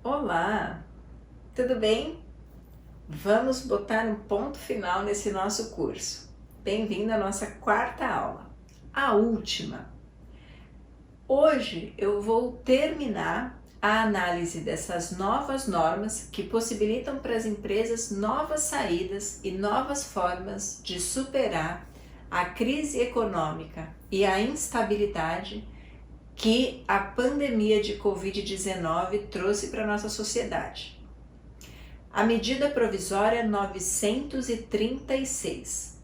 Olá, tudo bem? Vamos botar um ponto final nesse nosso curso. Bem-vindo à nossa quarta aula, a última. Hoje eu vou terminar a análise dessas novas normas que possibilitam para as empresas novas saídas e novas formas de superar a crise econômica e a instabilidade que a pandemia de Covid-19 trouxe para a nossa sociedade. A medida provisória 936.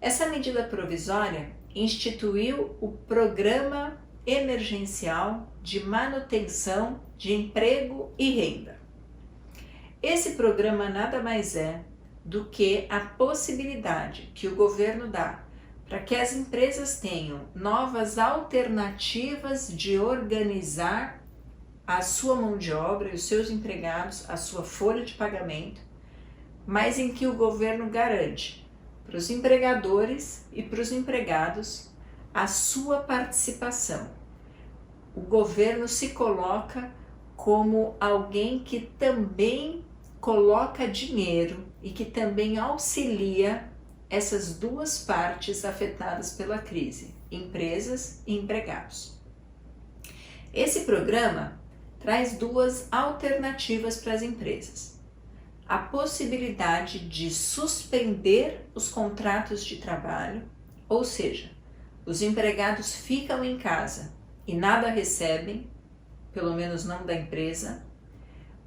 Essa medida provisória instituiu o Programa Emergencial de Manutenção de Emprego e Renda. Esse programa nada mais é do que a possibilidade que o governo dá para que as empresas tenham novas alternativas de organizar a sua mão de obra e os seus empregados, a sua folha de pagamento, mas em que o governo garante para os empregadores e para os empregados a sua participação. O governo se coloca como alguém que também coloca dinheiro e que também auxilia essas duas partes afetadas pela crise, empresas e empregados. Esse programa traz duas alternativas para as empresas. A possibilidade de suspender os contratos de trabalho, ou seja, os empregados ficam em casa e nada recebem, pelo menos não da empresa,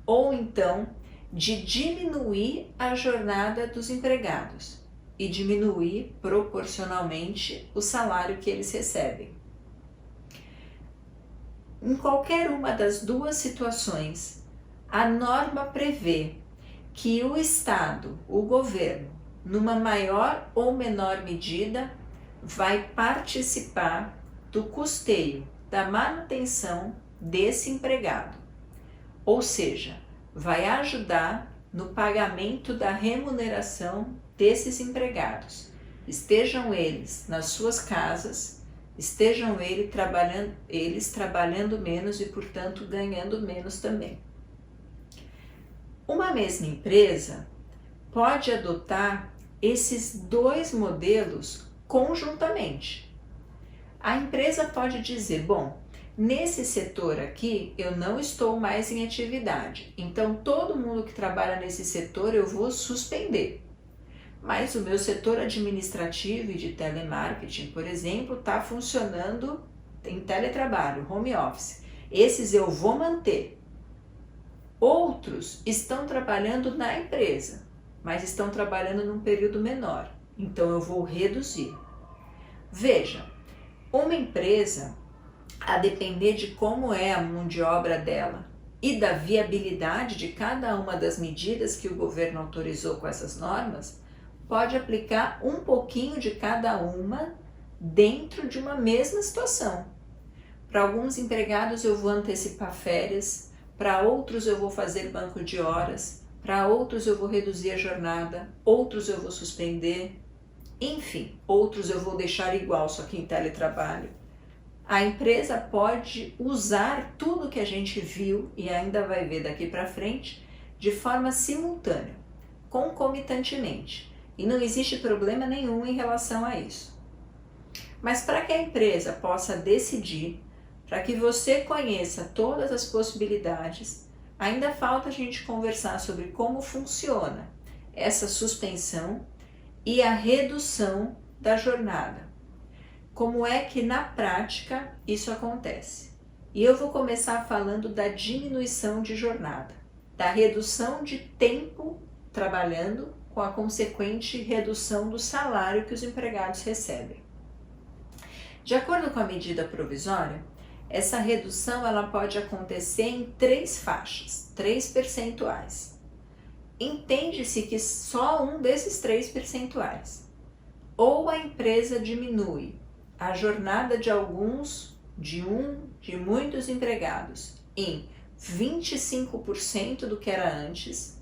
ou então de diminuir a jornada dos empregados e diminuir proporcionalmente o salário que eles recebem. Em qualquer uma das duas situações, a norma prevê que o Estado, o governo, numa maior ou menor medida, vai participar do custeio da manutenção desse empregado, ou seja, vai ajudar no pagamento da remuneração desses empregados, estejam eles nas suas casas, estejam eles trabalhando menos e, portanto, ganhando menos também. Uma mesma empresa pode adotar esses dois modelos conjuntamente. A empresa pode dizer, bom, nesse setor aqui eu não estou mais em atividade, então todo mundo que trabalha nesse setor eu vou suspender. Mas o meu setor administrativo e de telemarketing, por exemplo, está funcionando em teletrabalho, home office. Esses eu vou manter. Outros estão trabalhando na empresa, mas estão trabalhando num período menor, então eu vou reduzir. Veja, uma empresa, a depender de como é a mão de obra dela e da viabilidade de cada uma das medidas que o governo autorizou com essas normas, pode aplicar um pouquinho de cada uma dentro de uma mesma situação. Para alguns empregados eu vou antecipar férias, para outros eu vou fazer banco de horas, para outros eu vou reduzir a jornada, outros eu vou suspender, enfim, outros eu vou deixar igual, só que em teletrabalho. A empresa pode usar tudo que a gente viu e ainda vai ver daqui para frente de forma simultânea, concomitantemente. E não existe problema nenhum em relação a isso. Mas para que a empresa possa decidir, para que você conheça todas as possibilidades, ainda falta a gente conversar sobre como funciona essa suspensão e a redução da jornada. Como é que na prática isso acontece? E eu vou começar falando da diminuição de jornada, da redução de tempo trabalhando, com a consequente redução do salário que os empregados recebem. De acordo com a medida provisória, essa redução ela pode acontecer em 3 faixas, 3 percentuais. Entende-se que só um desses 3 percentuais. Ou a empresa diminui a jornada de muitos empregados em 25% do que era antes,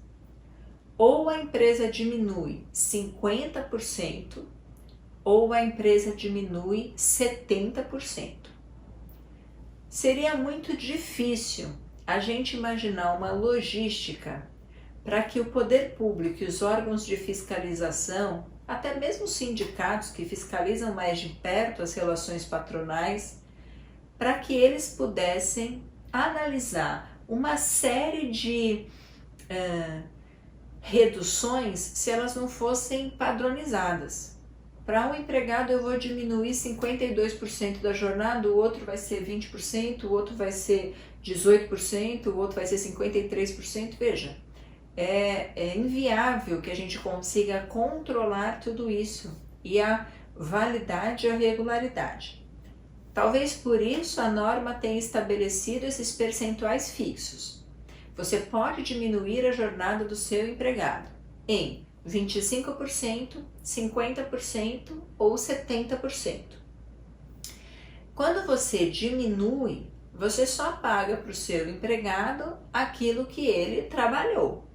ou a empresa diminui 50%, ou a empresa diminui 70%. Seria muito difícil a gente imaginar uma logística para que o poder público e os órgãos de fiscalização, até mesmo os sindicatos que fiscalizam mais de perto as relações patronais, para que eles pudessem analisar uma série de reduções se elas não fossem padronizadas. Para um empregado eu vou diminuir 52% da jornada, o outro vai ser 20%, o outro vai ser 18%, o outro vai ser 53%. Veja, é inviável que a gente consiga controlar tudo isso e a validade e a regularidade. Talvez por isso a norma tenha estabelecido esses percentuais fixos. Você pode diminuir a jornada do seu empregado em 25%, 50% ou 70%. Quando você diminui, você só paga para o seu empregado aquilo que ele trabalhou.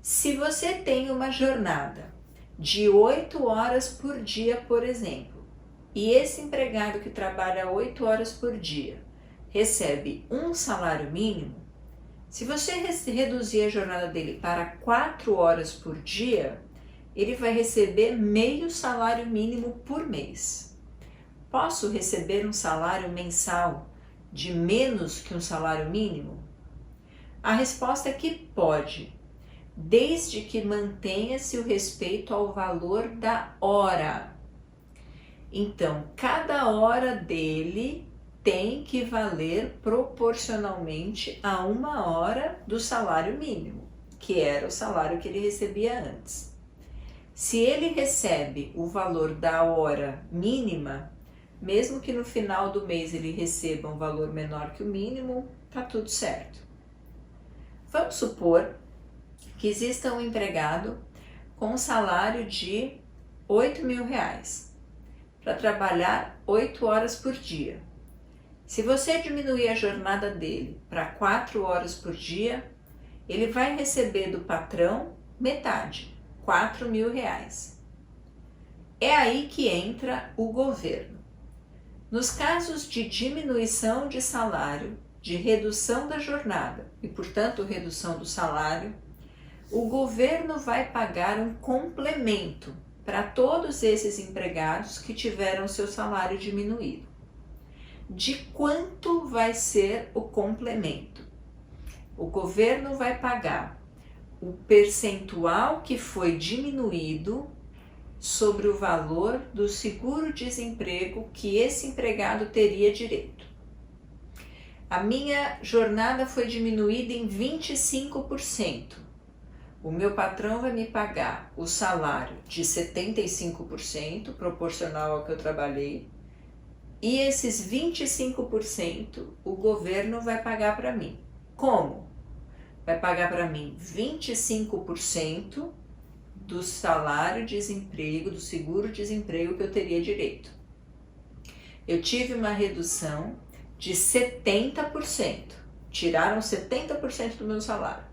Se você tem uma jornada de 8 horas por dia, por exemplo, e esse empregado que trabalha 8 horas por dia recebe um salário mínimo, se você reduzir a jornada dele para 4 horas por dia, ele vai receber meio salário mínimo por mês. Posso receber um salário mensal de menos que um salário mínimo? A resposta é que pode, desde que mantenha-se o respeito ao valor da hora. Então, cada hora dele tem que valer proporcionalmente a 1 hora do salário mínimo, que era o salário que ele recebia antes. Se ele recebe o valor da hora mínima, mesmo que no final do mês ele receba um valor menor que o mínimo, tá tudo certo. Vamos supor que exista um empregado com um salário de R$8.000 para trabalhar 8 horas por dia. Se você diminuir a jornada dele para 4 horas por dia, ele vai receber do patrão metade, R$4.000. É aí que entra o governo. Nos casos de diminuição de salário, de redução da jornada e, portanto, redução do salário, o governo vai pagar um complemento para todos esses empregados que tiveram seu salário diminuído. De quanto vai ser o complemento? O governo vai pagar o percentual que foi diminuído sobre o valor do seguro-desemprego que esse empregado teria direito. A minha jornada foi diminuída em 25%. O meu patrão vai me pagar o salário de 75%, proporcional ao que eu trabalhei, e esses 25% o governo vai pagar para mim. Como? Vai pagar para mim 25% do salário-desemprego, do seguro-desemprego que eu teria direito. Eu tive uma redução de 70%. Tiraram 70% do meu salário.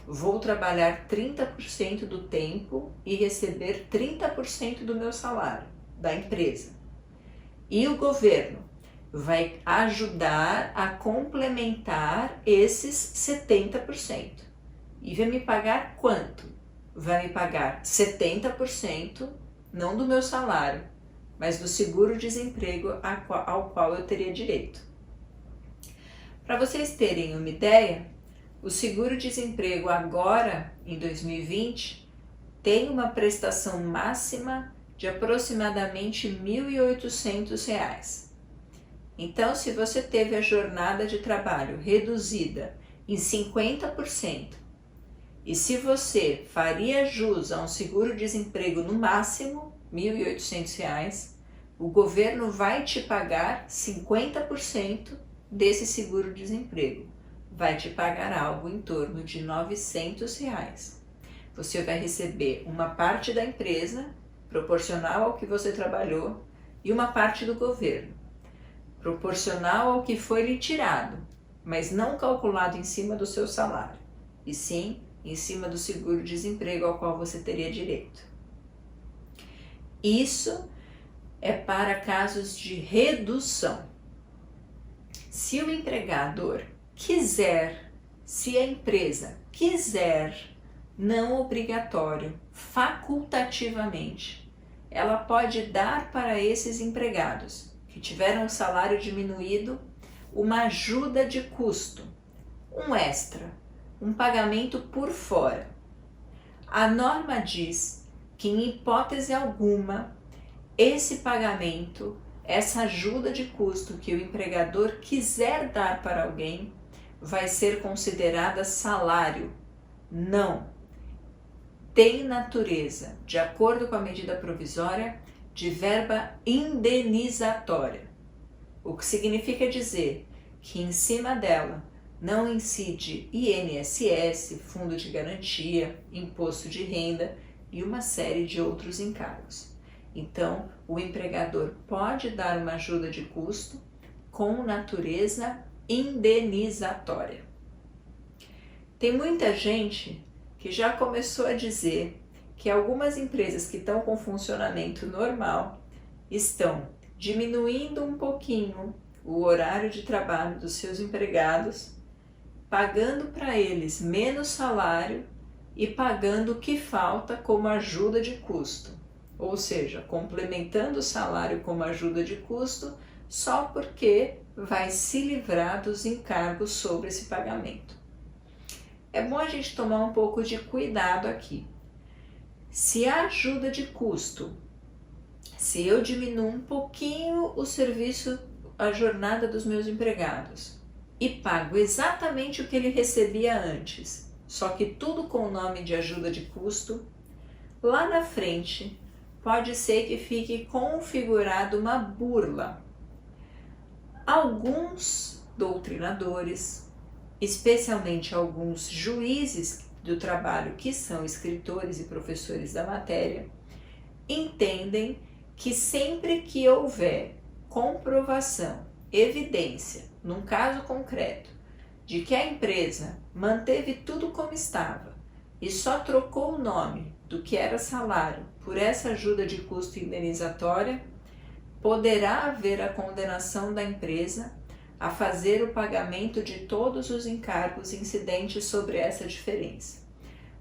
Vou trabalhar 30% do tempo e receber 30% do meu salário da empresa. E o governo vai ajudar a complementar esses 70%. E vai me pagar quanto? Vai me pagar 70%, não do meu salário, mas do seguro-desemprego ao qual eu teria direito. Para vocês terem uma ideia, o seguro-desemprego agora, em 2020, tem uma prestação máxima de aproximadamente R$1.800. Então, se você teve a jornada de trabalho reduzida em 50%, e se você faria jus a um seguro-desemprego no máximo R$1.800, o governo vai te pagar 50% desse seguro-desemprego. Vai te pagar algo em torno de R$900. Você vai receber uma parte da empresa, proporcional ao que você trabalhou, e uma parte do governo, proporcional ao que foi lhe tirado, mas não calculado em cima do seu salário, e sim em cima do seguro-desemprego ao qual você teria direito. Isso é para casos de redução. Se o empregador quiser, se a empresa quiser, não obrigatório, facultativamente, ela pode dar para esses empregados que tiveram o salário diminuído uma ajuda de custo, um extra, um pagamento por fora. A norma diz que, em hipótese alguma, esse pagamento, essa ajuda de custo que o empregador quiser dar para alguém, vai ser considerada salário. Não. Tem natureza, de acordo com a medida provisória, de verba indenizatória. O que significa dizer que em cima dela não incide INSS, Fundo de Garantia, Imposto de Renda e uma série de outros encargos. Então, o empregador pode dar uma ajuda de custo com natureza indenizatória. Tem muita gente que já começou a dizer que algumas empresas que estão com funcionamento normal estão diminuindo um pouquinho o horário de trabalho dos seus empregados, pagando para eles menos salário e pagando o que falta como ajuda de custo, ou seja, complementando o salário como ajuda de custo só porque vai se livrar dos encargos sobre esse pagamento. É bom a gente tomar um pouco de cuidado aqui. Se a ajuda de custo, se eu diminuo um pouquinho o serviço, a jornada dos meus empregados e pago exatamente o que ele recebia antes, só que tudo com o nome de ajuda de custo, lá na frente pode ser que fique configurado uma burla. Alguns doutrinadores, especialmente alguns juízes do trabalho que são escritores e professores da matéria, entendem que sempre que houver comprovação, evidência, num caso concreto, de que a empresa manteve tudo como estava e só trocou o nome do que era salário por essa ajuda de custo indenizatória, poderá haver a condenação da empresa a fazer o pagamento de todos os encargos incidentes sobre essa diferença.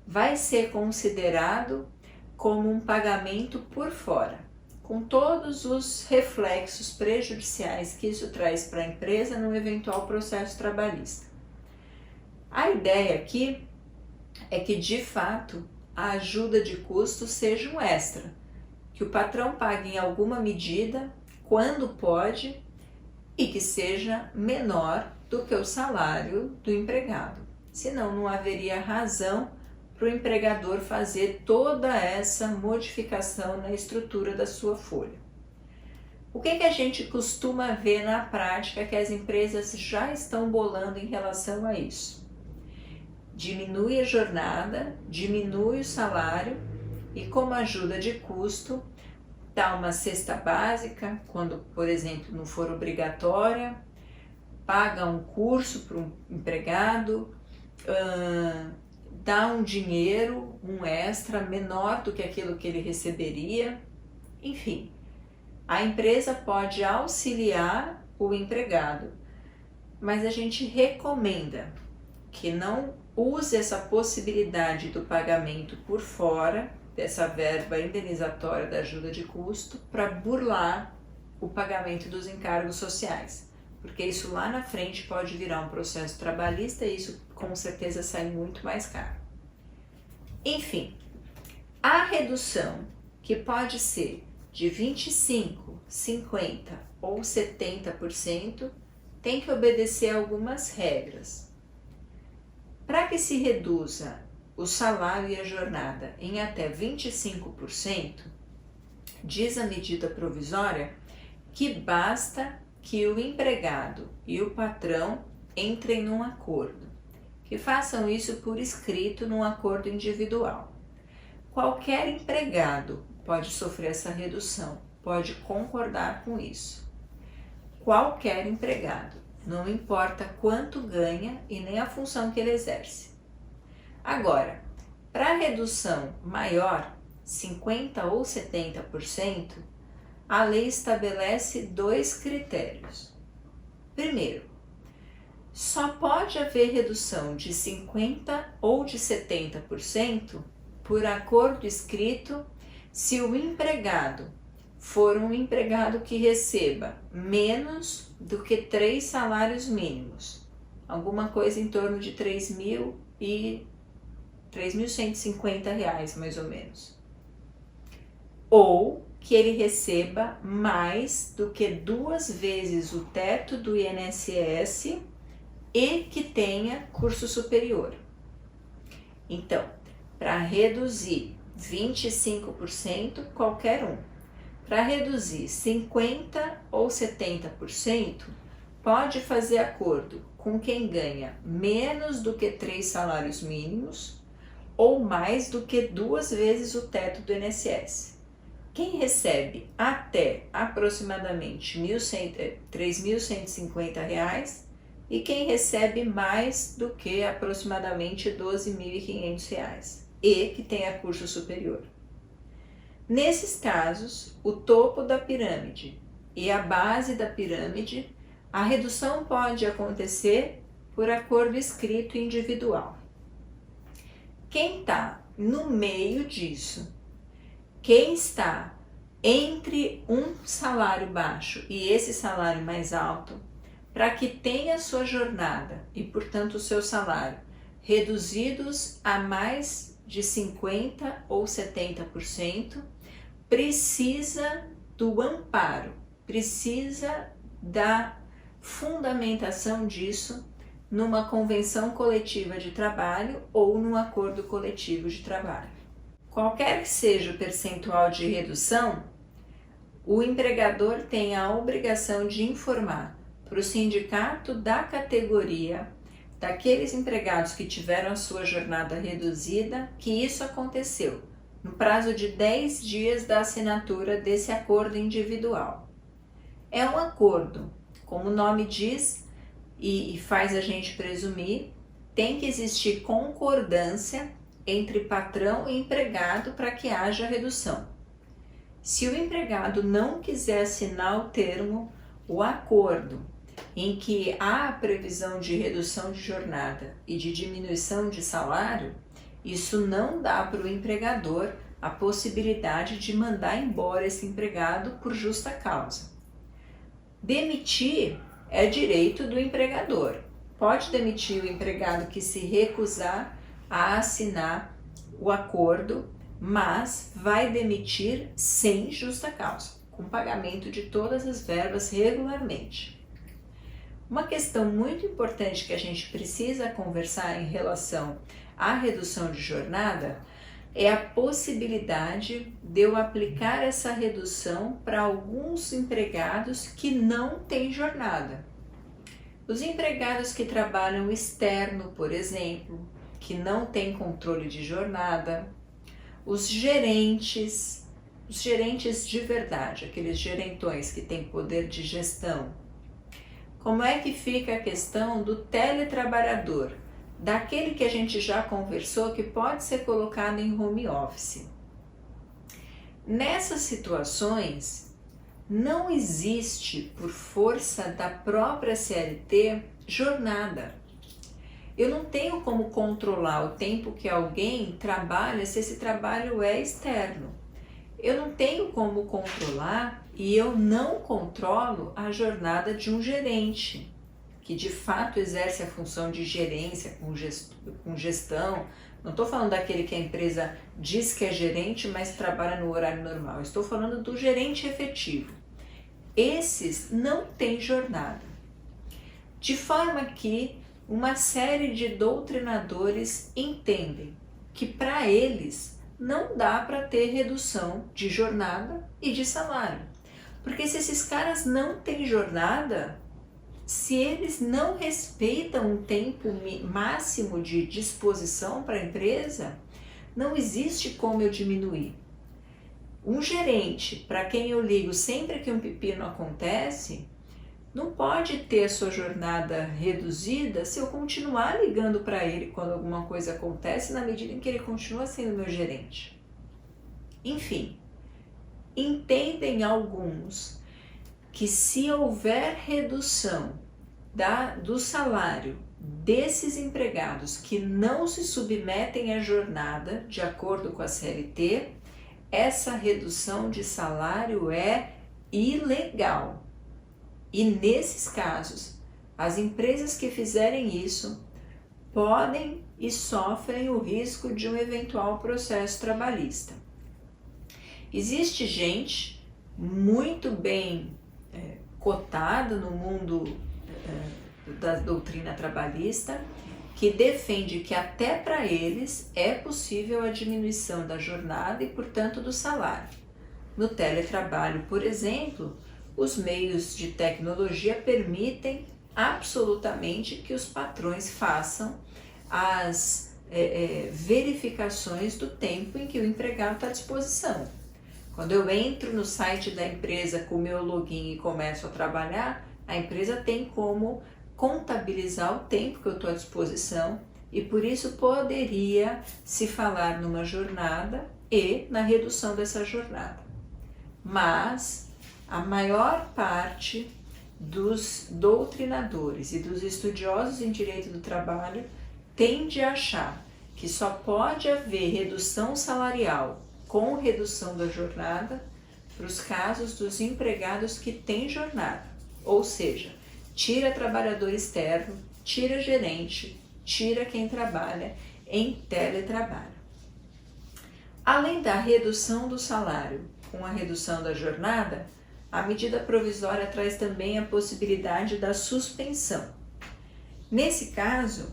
Vai ser considerado como um pagamento por fora, com todos os reflexos prejudiciais que isso traz para a empresa no eventual processo trabalhista. A ideia aqui é que, de fato, a ajuda de custo seja um extra, que o patrão pague em alguma medida, quando pode, e que seja menor do que o salário do empregado. Senão, não haveria razão para o empregador fazer toda essa modificação na estrutura da sua folha. O que a gente costuma ver na prática que as empresas já estão bolando em relação a isso? Diminui a jornada, diminui o salário e, como ajuda de custo, dá uma cesta básica, quando, por exemplo, não for obrigatória, paga um curso para um empregado, dá um dinheiro, um extra menor do que aquilo que ele receberia. Enfim, a empresa pode auxiliar o empregado, mas a gente recomenda que não use essa possibilidade do pagamento por fora, dessa verba indenizatória da ajuda de custo, para burlar o pagamento dos encargos sociais, porque isso lá na frente pode virar um processo trabalhista e isso com certeza sai muito mais caro. Enfim, a redução, que pode ser de 25%, 50% ou 70%, tem que obedecer a algumas regras. Para que se reduza o salário e a jornada em até 25%, diz a medida provisória que basta que o empregado e o patrão entrem num acordo, que façam isso por escrito num acordo individual. Qualquer empregado pode sofrer essa redução, pode concordar com isso. Qualquer empregado, não importa quanto ganha e nem a função que ele exerce. Agora, para redução maior, 50% ou 70%, a lei estabelece 2 critérios. Primeiro, Só pode haver redução de 50% ou de 70% por acordo escrito se o empregado for um empregado que receba menos do que 3 salários mínimos, alguma coisa em torno de R$3.150 mais ou menos, ou que ele receba mais do que 2 vezes o teto do INSS e que tenha curso superior. Então, para reduzir 25%, qualquer um. Para reduzir 50% ou 70%, pode fazer acordo com quem ganha menos do que 3 salários mínimos ou mais do que 2 vezes o teto do INSS. Quem recebe até aproximadamente R$3.150 e quem recebe mais do que aproximadamente R$12.500 e que tenha curso superior. Nesses casos, o topo da pirâmide e a base da pirâmide, a redução pode acontecer por acordo escrito individual. Quem está no meio disso, quem está entre um salário baixo e esse salário mais alto, para que tenha a sua jornada e, portanto, o seu salário reduzidos a mais de 50% ou 70%, precisa do amparo, precisa da fundamentação disso numa convenção coletiva de trabalho ou num acordo coletivo de trabalho. Qualquer que seja o percentual de redução, o empregador tem a obrigação de informar para o sindicato da categoria daqueles empregados que tiveram a sua jornada reduzida que isso aconteceu no prazo de 10 dias da assinatura desse acordo individual. É um acordo, como o nome diz e faz a gente presumir, tem que existir concordância entre patrão e empregado para que haja redução. Se o empregado não quiser assinar o termo, o acordo, em que há a previsão de redução de jornada e de diminuição de salário, isso não dá para o empregador a possibilidade de mandar embora esse empregado por justa causa. Demitir é direito do empregador. Pode demitir o empregado que se recusar a assinar o acordo, mas vai demitir sem justa causa, com pagamento de todas as verbas regularmente. Uma questão muito importante que a gente precisa conversar em relação à redução de jornada é a possibilidade de eu aplicar essa redução para alguns empregados que não têm jornada. Os empregados que trabalham externo, por exemplo, que não têm controle de jornada, os gerentes de verdade, aqueles gerentões que têm poder de gestão. Como é que fica a questão do teletrabalhador, daquele que a gente já conversou que pode ser colocado em home office? Nessas situações, não existe, por força da própria CLT, jornada. Eu não tenho como controlar o tempo que alguém trabalha se esse trabalho é externo. Eu não tenho como controlar e eu não controlo a jornada de um gerente, que de fato exerce a função de gerência com gestão. Não estou falando daquele que a empresa diz que é gerente, mas trabalha no horário normal. Eu estou falando do gerente efetivo. Esses não têm jornada. De forma que uma série de doutrinadores entendem que para eles não dá para ter redução de jornada e de salário. Porque se esses caras não têm jornada, se eles não respeitam um tempo máximo de disposição para a empresa, não existe como eu diminuir. Um gerente, para quem eu ligo sempre que um pepino acontece, não pode ter a sua jornada reduzida se eu continuar ligando para ele quando alguma coisa acontece, na medida em que ele continua sendo meu gerente. Enfim, entendem alguns que se houver redução do salário desses empregados que não se submetem à jornada de acordo com a CLT, essa redução de salário é ilegal. E nesses casos, as empresas que fizerem isso podem e sofrem o risco de um eventual processo trabalhista. Existe gente muito bem cotada no mundo da doutrina trabalhista que defende que até para eles é possível a diminuição da jornada e, portanto, do salário. No teletrabalho, por exemplo, os meios de tecnologia permitem absolutamente que os patrões façam as verificações do tempo em que o empregado está à disposição. Quando eu entro no site da empresa com o meu login e começo a trabalhar, a empresa tem como contabilizar o tempo que eu estou à disposição e por isso poderia se falar numa jornada e na redução dessa jornada. Mas a maior parte dos doutrinadores e dos estudiosos em direito do trabalho tende a achar que só pode haver redução salarial com redução da jornada para os casos dos empregados que têm jornada, ou seja, tira trabalhador externo, tira gerente, tira quem trabalha em teletrabalho. Além da redução do salário com a redução da jornada, a medida provisória traz também a possibilidade da suspensão. Nesse caso,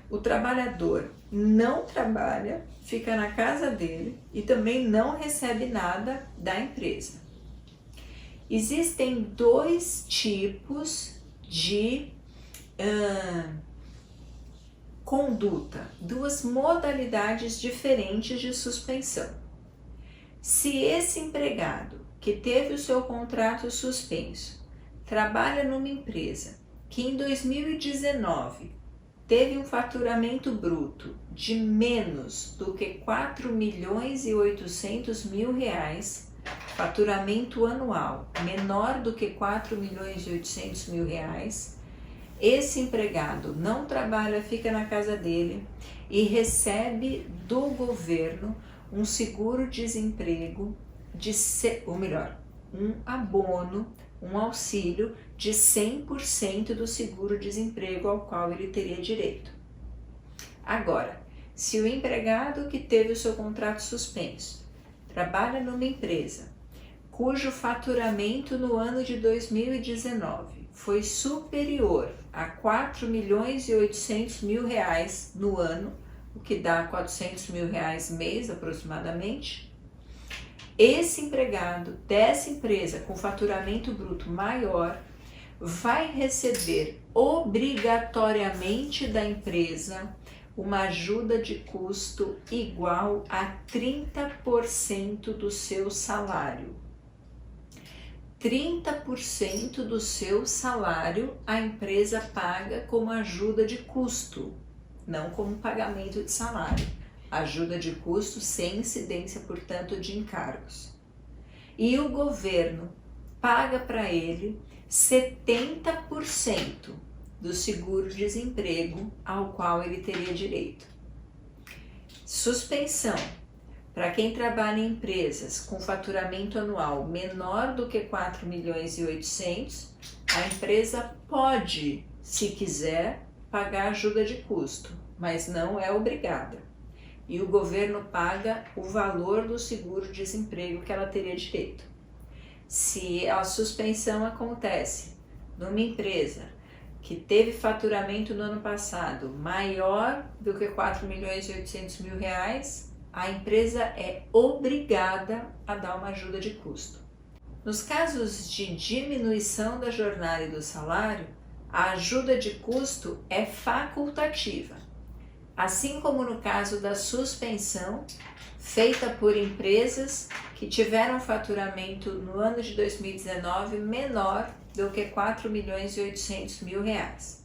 o trabalhador não trabalha, fica na casa dele e também não recebe nada da empresa. Existem dois tipos de conduta, duas modalidades diferentes de suspensão. Se esse empregado que teve o seu contrato suspenso trabalha numa empresa que em 2019 teve um faturamento bruto de menos do que R$4.800.000, faturamento anual menor do que R$4.800.000, esse empregado não trabalha, fica na casa dele e recebe do governo um seguro-desemprego, um abono, um auxílio de 100% do seguro-desemprego ao qual ele teria direito. Agora, se o empregado que teve o seu contrato suspenso trabalha numa empresa cujo faturamento no ano de 2019 foi superior a R$4.800.000 no ano, o que dá R$400.000 mês aproximadamente, esse empregado dessa empresa com faturamento bruto maior vai receber obrigatoriamente da empresa uma ajuda de custo igual a 30% do seu salário. 30% do seu salário a empresa paga como ajuda de custo, não como pagamento de salário. Ajuda de custo sem incidência, portanto, de encargos. E o governo paga para ele 70% do seguro-desemprego ao qual ele teria direito. Suspensão. Para quem trabalha em empresas com faturamento anual menor do que R$4.800.000, a empresa pode, se quiser, pagar ajuda de custo, mas não é obrigada. E o governo paga o valor do seguro-desemprego que ela teria direito. Se a suspensão acontece numa empresa que teve faturamento no ano passado maior do que R$4.800.000, a empresa é obrigada a dar uma ajuda de custo. Nos casos de diminuição da jornada e do salário, a ajuda de custo é facultativa, assim como no caso da suspensão feita por empresas que tiveram faturamento no ano de 2019 menor do que R$4.800.000.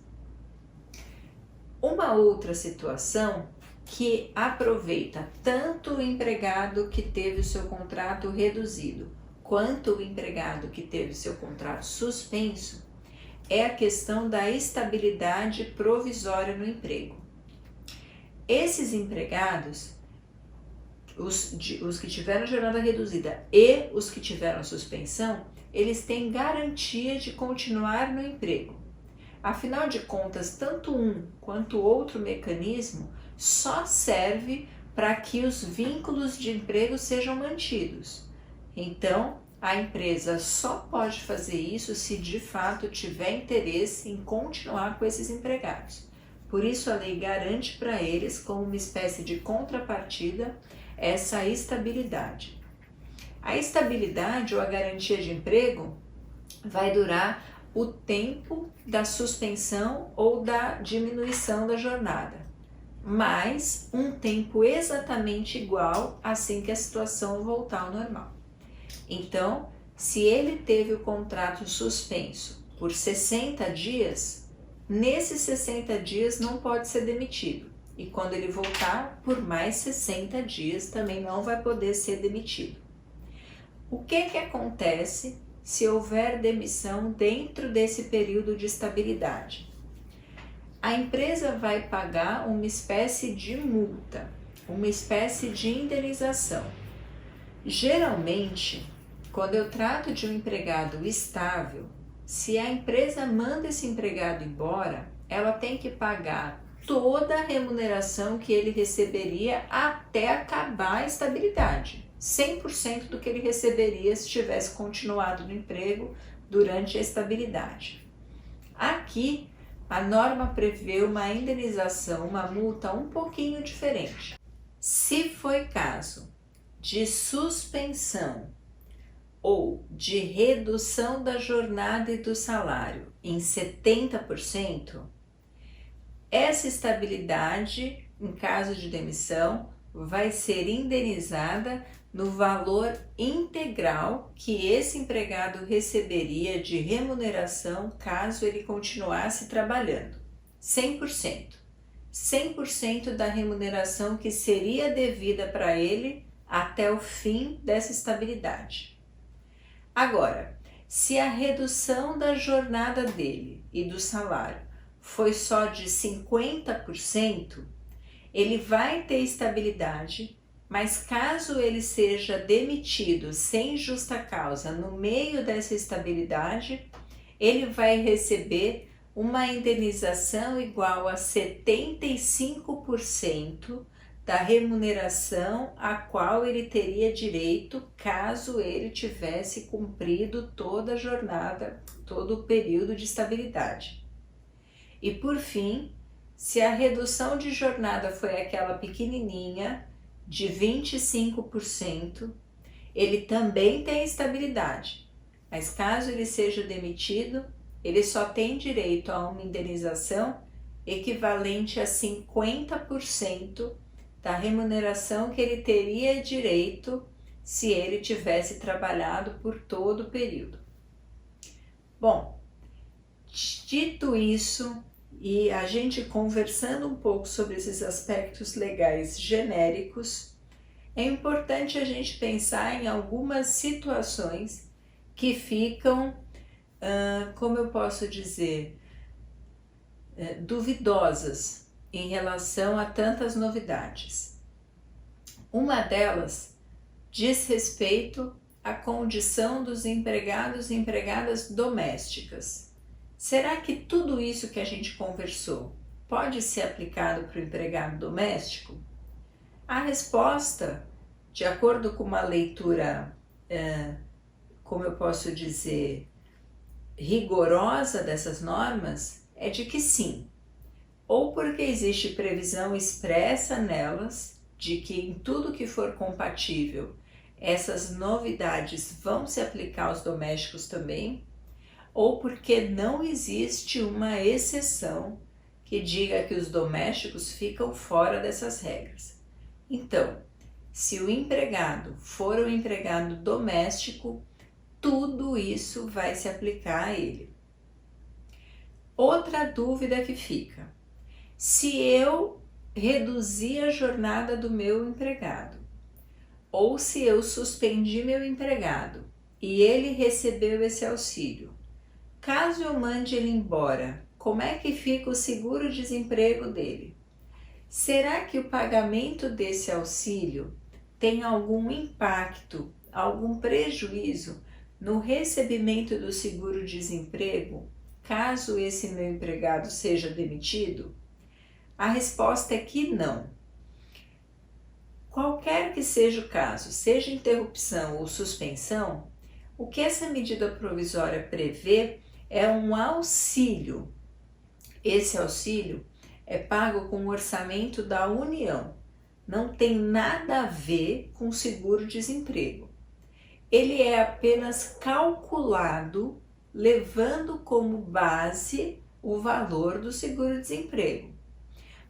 Uma outra situação que aproveita tanto o empregado que teve o seu contrato reduzido quanto o empregado que teve o seu contrato suspenso é a questão da estabilidade provisória no emprego. Esses empregados, os que tiveram jornada reduzida e os que tiveram suspensão, eles têm garantia de continuar no emprego. Afinal de contas, tanto um quanto outro mecanismo só serve para que os vínculos de emprego sejam mantidos. Então, a empresa só pode fazer isso se de fato tiver interesse em continuar com esses empregados. Por isso, a lei garante para eles, como uma espécie de contrapartida, essa estabilidade. A estabilidade ou a garantia de emprego vai durar o tempo da suspensão ou da diminuição da jornada, mais um tempo exatamente igual assim que a situação voltar ao normal. Então, se ele teve o contrato suspenso por 60 dias, nesses 60 dias não pode ser demitido. E quando ele voltar, por mais 60 dias também não vai poder ser demitido. O que acontece se houver demissão dentro desse período de estabilidade? A empresa vai pagar uma espécie de multa, uma espécie de indenização. Geralmente, quando eu trato de um empregado estável, se a empresa manda esse empregado embora, ela tem que pagar toda a remuneração que ele receberia até acabar a estabilidade. 100% do que ele receberia se tivesse continuado no emprego durante a estabilidade. Aqui, a norma prevê uma indenização, uma multa um pouquinho diferente. Se foi caso de suspensão ou de redução da jornada e do salário em 70%, essa estabilidade, em caso de demissão, vai ser indenizada no valor integral que esse empregado receberia de remuneração caso ele continuasse trabalhando. 100%. 100% da remuneração que seria devida para ele até o fim dessa estabilidade. Agora, se a redução da jornada dele e do salário foi só de 50%, ele vai ter estabilidade, mas caso ele seja demitido sem justa causa no meio dessa estabilidade, ele vai receber uma indenização igual a 75% da remuneração a qual ele teria direito caso ele tivesse cumprido toda a jornada, todo o período de estabilidade. E por fim, se a redução de jornada foi aquela pequenininha, de 25%, ele também tem estabilidade, mas caso ele seja demitido, ele só tem direito a uma indenização equivalente a 50% da remuneração que ele teria direito se ele tivesse trabalhado por todo o período. Bom, dito isso, e a gente conversando um pouco sobre esses aspectos legais genéricos, é importante a gente pensar em algumas situações que ficam, como eu posso dizer, duvidosas em relação a tantas novidades. Uma delas diz respeito à condição dos empregados e empregadas domésticas. Será que tudo isso que a gente conversou pode ser aplicado para o empregado doméstico? A resposta, de acordo com uma leitura, como eu posso dizer, rigorosa dessas normas, é de que sim. Ou porque existe previsão expressa nelas de que em tudo que for compatível, essas novidades vão se aplicar aos domésticos também, ou porque não existe uma exceção que diga que os domésticos ficam fora dessas regras. Então, se o empregado for um empregado doméstico, tudo isso vai se aplicar a ele. Outra dúvida que fica: se eu reduzir a jornada do meu empregado, ou se eu suspendi meu empregado e ele recebeu esse auxílio, caso eu mande ele embora, como é que fica o seguro-desemprego dele? Será que o pagamento desse auxílio tem algum impacto, algum prejuízo no recebimento do seguro-desemprego, caso esse meu empregado seja demitido? A resposta é que não. Qualquer que seja o caso, seja interrupção ou suspensão, o que essa medida provisória prevê é um auxílio. Esse auxílio é pago com o orçamento da União. Não tem nada a ver com seguro-desemprego. Ele é apenas calculado levando como base o valor do seguro-desemprego,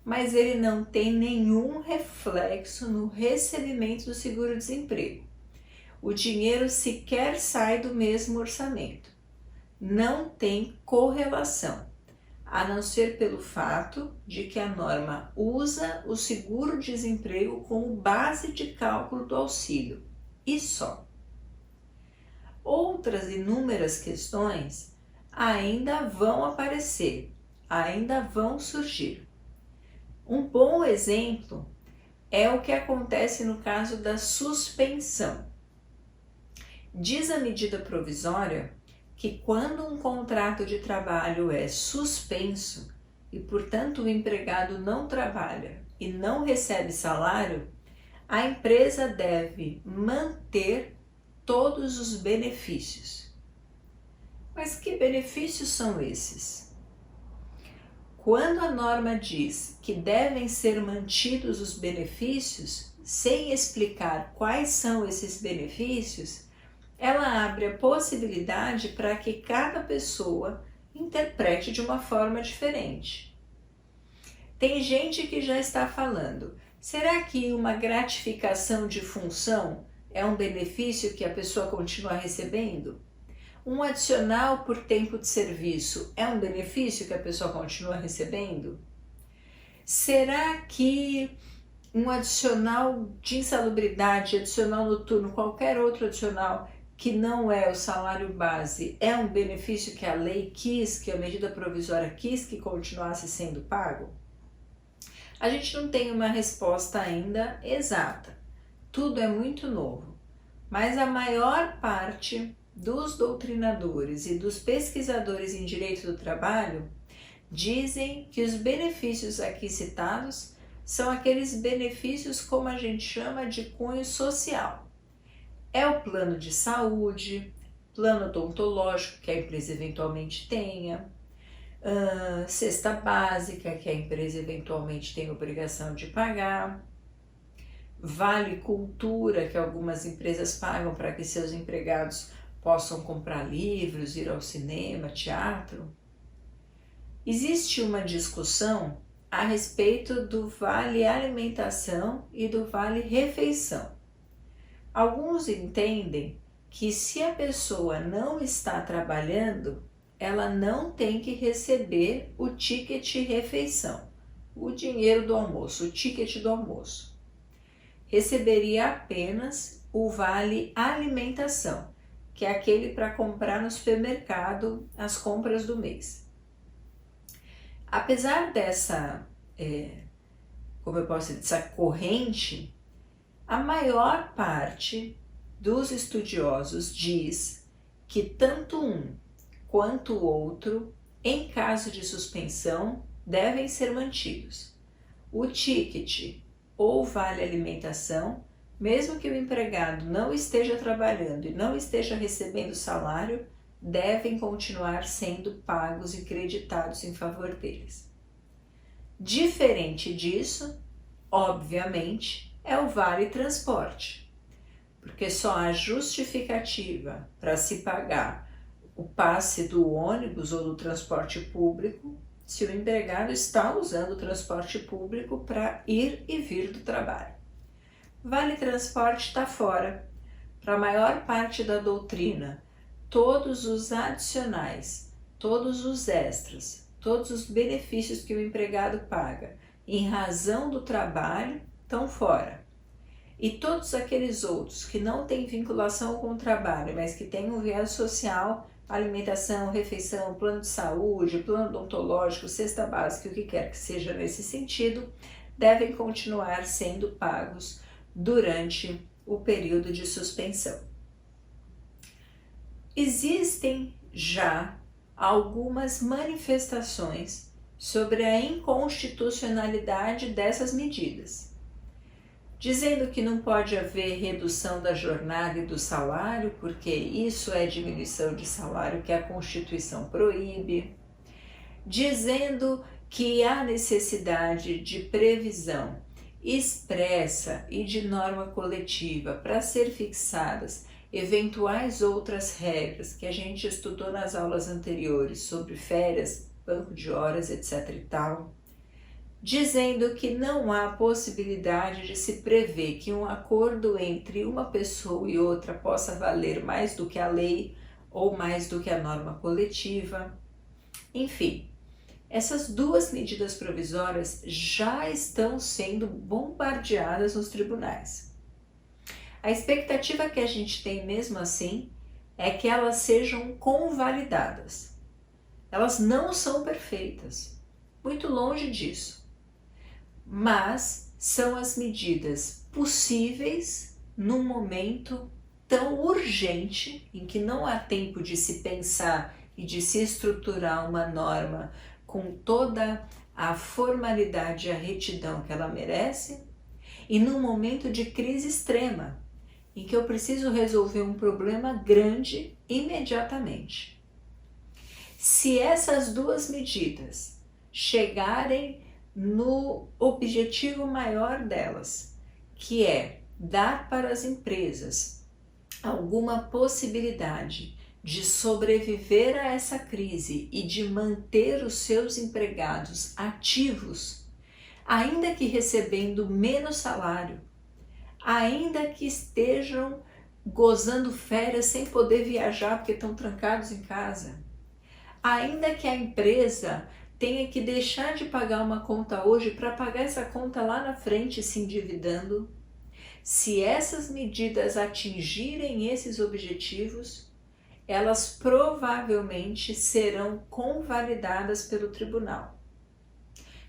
mas ele não tem nenhum reflexo no recebimento do seguro-desemprego. O dinheiro sequer sai do mesmo orçamento. Não tem correlação, a não ser pelo fato de que a norma usa o seguro-desemprego como base de cálculo do auxílio, e só. Outras inúmeras questões ainda vão aparecer, ainda vão surgir. Um bom exemplo é o que acontece no caso da suspensão. Diz a medida provisória que quando um contrato de trabalho é suspenso e, portanto, o empregado não trabalha e não recebe salário, a empresa deve manter todos os benefícios. Mas que benefícios são esses? Quando a norma diz que devem ser mantidos os benefícios, sem explicar quais são esses benefícios, ela abre a possibilidade para que cada pessoa interprete de uma forma diferente. Tem gente que já está falando, será que uma gratificação de função é um benefício que a pessoa continua recebendo? Um adicional por tempo de serviço é um benefício que a pessoa continua recebendo? Será que um adicional de insalubridade, adicional noturno, qualquer outro adicional que não é o salário base, é um benefício que a lei quis, que a medida provisória quis que continuasse sendo pago? A gente não tem uma resposta ainda exata. Tudo é muito novo, mas a maior parte dos doutrinadores e dos pesquisadores em direito do trabalho dizem que os benefícios aqui citados são aqueles benefícios como a gente chama de cunho social. É o plano de saúde, plano odontológico que a empresa eventualmente tenha, cesta básica que a empresa eventualmente tem obrigação de pagar, vale cultura que algumas empresas pagam para que seus empregados possam comprar livros, ir ao cinema, teatro. Existe uma discussão a respeito do vale alimentação e do vale refeição. Alguns entendem que se a pessoa não está trabalhando, ela não tem que receber o ticket refeição, o dinheiro do almoço, o ticket do almoço. Receberia apenas o vale alimentação, que é aquele para comprar no supermercado as compras do mês. Apesar dessa, dessa corrente, a maior parte dos estudiosos diz que tanto um quanto o outro, em caso de suspensão, devem ser mantidos. O ticket ou vale alimentação, mesmo que o empregado não esteja trabalhando e não esteja recebendo salário, devem continuar sendo pagos e creditados em favor deles. Diferente disso, obviamente, é o vale transporte, porque só há justificativa para se pagar o passe do ônibus ou do transporte público se o empregado está usando o transporte público para ir e vir do trabalho. Vale transporte está fora. Para a maior parte da doutrina, todos os adicionais, todos os extras, todos os benefícios que o empregado paga em razão do trabalho estão fora. E todos aqueles outros que não têm vinculação com o trabalho, mas que têm um viés social, alimentação, refeição, plano de saúde, plano odontológico, cesta básica, o que quer que seja nesse sentido, devem continuar sendo pagos durante o período de suspensão. Existem já algumas manifestações sobre a inconstitucionalidade dessas medidas, dizendo que não pode haver redução da jornada e do salário, porque isso é diminuição de salário que a Constituição proíbe, dizendo que há necessidade de previsão expressa e de norma coletiva para ser fixadas eventuais outras regras que a gente estudou nas aulas anteriores sobre férias, banco de horas, etc. e tal, dizendo que não há possibilidade de se prever que um acordo entre uma pessoa e outra possa valer mais do que a lei ou mais do que a norma coletiva. Enfim, essas duas medidas provisórias já estão sendo bombardeadas nos tribunais. A expectativa que a gente tem mesmo assim é que elas sejam convalidadas. Elas não são perfeitas, muito longe disso. Mas são as medidas possíveis num momento tão urgente em que não há tempo de se pensar e de se estruturar uma norma com toda a formalidade e a retidão que ela merece, e num momento de crise extrema, em que eu preciso resolver um problema grande imediatamente. Se essas duas medidas chegarem no objetivo maior delas, que é dar para as empresas alguma possibilidade de sobreviver a essa crise e de manter os seus empregados ativos, ainda que recebendo menos salário, ainda que estejam gozando férias sem poder viajar porque estão trancados em casa, ainda que a empresa tenha que deixar de pagar uma conta hoje para pagar essa conta lá na frente se endividando, se essas medidas atingirem esses objetivos, elas provavelmente serão convalidadas pelo tribunal.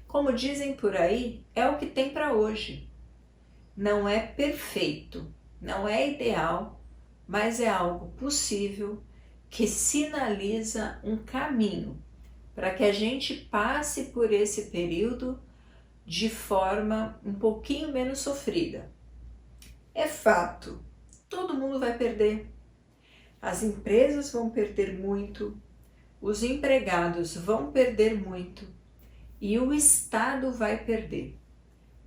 Como dizem por aí, é o que tem para hoje. Não é perfeito, não é ideal, mas é algo possível que sinaliza um caminho para que a gente passe por esse período de forma um pouquinho menos sofrida. É fato, todo mundo vai perder. As empresas vão perder muito, os empregados vão perder muito e o Estado vai perder.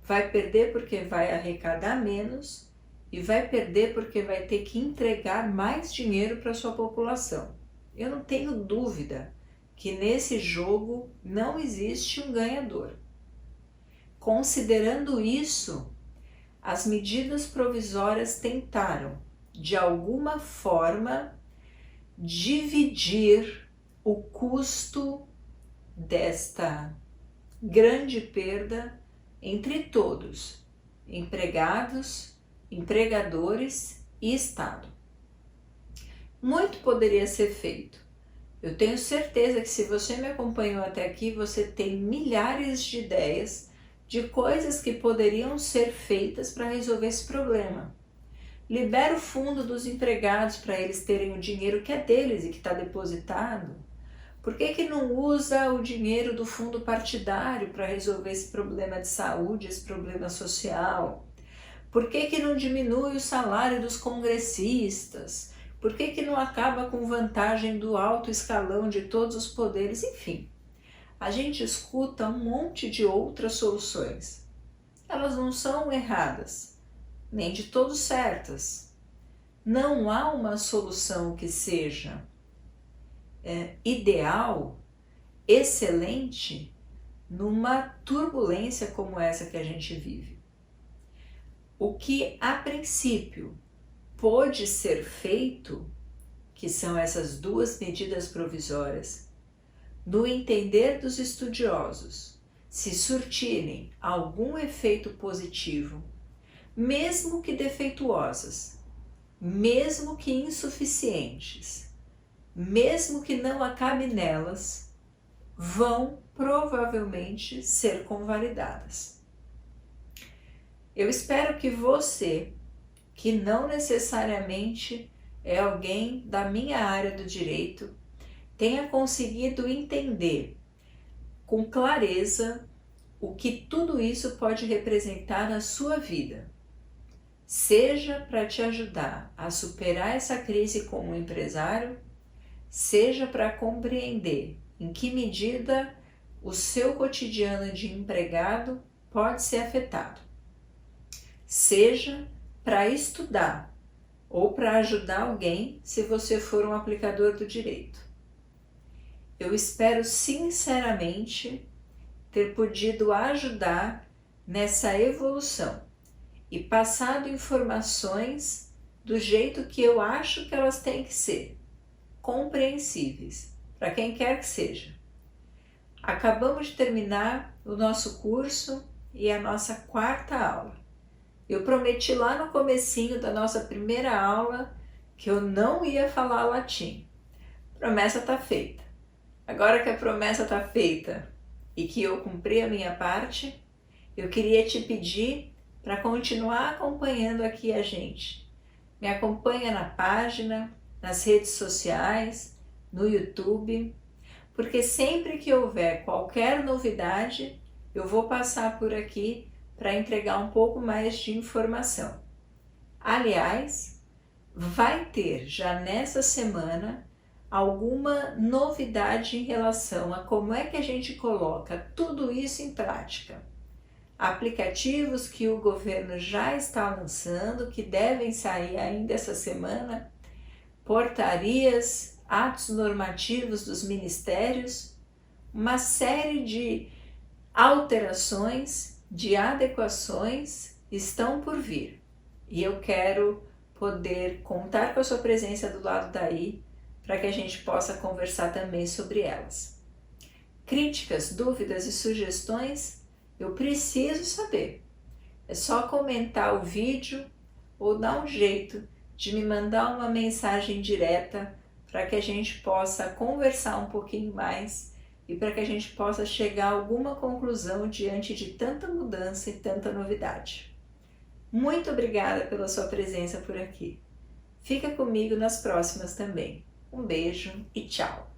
Vai perder porque vai arrecadar menos e vai perder porque vai ter que entregar mais dinheiro para a sua população. Eu não tenho dúvida que nesse jogo não existe um ganhador. Considerando isso, as medidas provisórias tentaram, de alguma forma, dividir o custo desta grande perda entre todos, empregados, empregadores e Estado. Muito poderia ser feito. Eu tenho certeza que se você me acompanhou até aqui, você tem milhares de ideias de coisas que poderiam ser feitas para resolver esse problema. Libera o fundo dos empregados para eles terem o dinheiro que é deles e que está depositado. Por que não usa o dinheiro do fundo partidário para resolver esse problema de saúde, esse problema social? Por que não diminui o salário dos congressistas? Por que não acaba com vantagem do alto escalão de todos os poderes? Enfim, a gente escuta um monte de outras soluções. Elas não são erradas, nem de todo certas. Não há uma solução que seja ideal, excelente, numa turbulência como essa que a gente vive. O que a princípio pode ser feito, que são essas duas medidas provisórias, no entender dos estudiosos, se surtirem algum efeito positivo, mesmo que defeituosas, mesmo que insuficientes, mesmo que não acabe nelas, vão provavelmente ser convalidadas. Eu espero que você, que não necessariamente é alguém da minha área do direito, tenha conseguido entender com clareza o que tudo isso pode representar na sua vida, seja para te ajudar a superar essa crise como empresário, seja para compreender em que medida o seu cotidiano de empregado pode ser afetado, seja para estudar ou para ajudar alguém se você for um aplicador do direito. Eu espero sinceramente ter podido ajudar nessa evolução e passado informações do jeito que eu acho que elas têm que ser, compreensíveis, para quem quer que seja. Acabamos de terminar o nosso curso e a nossa 4ª aula. Eu prometi lá no comecinho da nossa primeira aula que eu não ia falar latim. Promessa está feita. Agora que a promessa está feita e que eu cumpri a minha parte, eu queria te pedir para continuar acompanhando aqui a gente. Me acompanha na página, nas redes sociais, no YouTube, porque sempre que houver qualquer novidade, eu vou passar por aqui para entregar um pouco mais de informação. Aliás, vai ter já nessa semana alguma novidade em relação a como é que a gente coloca tudo isso em prática. Aplicativos que o governo já está lançando, que devem sair ainda essa semana, portarias, atos normativos dos ministérios, uma série de alterações, de adequações estão por vir. E eu quero poder contar com a sua presença do lado daí, para que a gente possa conversar também sobre elas. Críticas, dúvidas e sugestões, eu preciso saber. É só comentar o vídeo ou dar um jeito de me mandar uma mensagem direta para que a gente possa conversar um pouquinho mais e para que a gente possa chegar a alguma conclusão diante de tanta mudança e tanta novidade. Muito obrigada pela sua presença por aqui. Fica comigo nas próximas também. Um beijo e tchau!